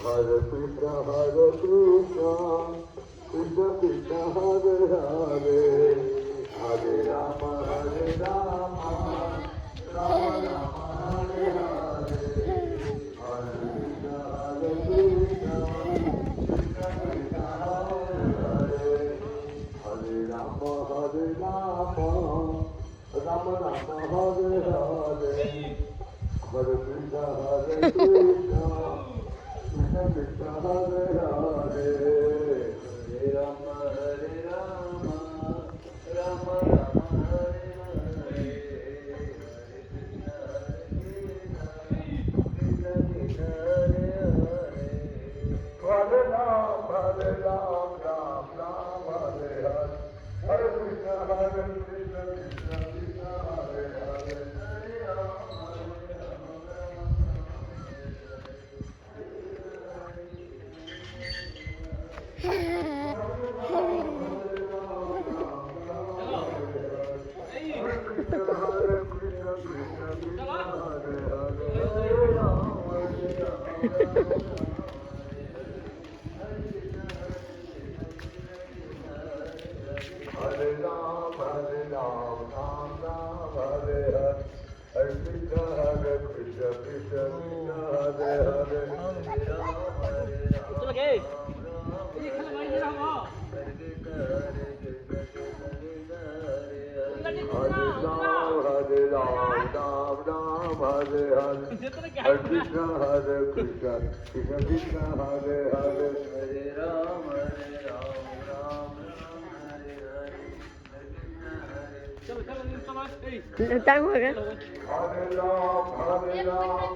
Hare Krishna, Hare Krishna, Krishna Krishna, Hare Hare, Hare Rama, Hare Rama, Rama Rama, Hare Hare, Hare Krishna, Hare Krishna, Krishna Krishna, Hare Hare, Hare Rama, Hare Rama, Rama Rama, Hare Hare, Hare Krishna, Hare Krishna, Krishna Krishna, Hare Hare, Hare Rama, Hare Rama, Rama Rama, Hare Hare, Hare Krishna, Hare Krishna, Krishna Krishna, Hare Hare, Hare Ram, Ram Ram, Hare Hare, Hare Krishna, Krishna Krishna, Hare Hare, Hare Ram, Hare Ram, Ram Ram, Hare Hare, Hare Krishna, Krishna Krishna, Hare Hare, Hare Ram, Hare Ram, Ram, Hare Hare, Hare Krishna, Krishna Krishna, Hare Hare, Hare Ram, Ram Hare Hare. Tăng rồi kìa. Hare Ram,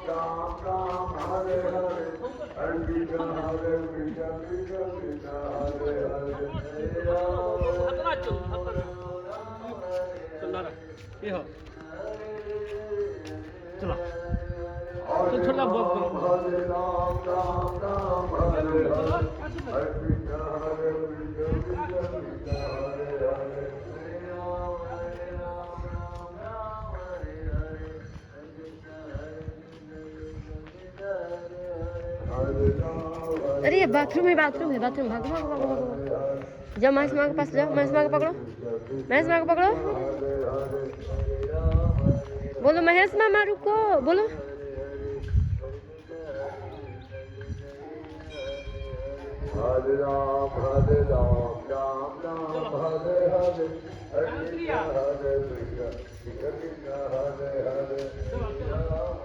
Ram Ram, Hare Hare, Hare Krishna, Krishna Krishna, Hare Hare, Hare Ram, কি হো চলো Hare Ram, Hare Ram, Ram Ram, Hare Hare, Hare Krishna, Krishna Krishna, Hare Hare, Hare Ram, Ram Hare Hare, Hare Krishna, Krishna Krishna, Hare Hare. अरे ये bathroom है bathroom भागो भागो भागो भागो जाओ महेश माँ के पास जाओ महेश माँ को पकड़ो महेश माँ को पकड़ो बोलो महेश मामा रुको बोलो Hare Ram, Ram Ram, Hare Hare, Hare Krishna, Krishna Krishna, Hare Hare, Hare Ram,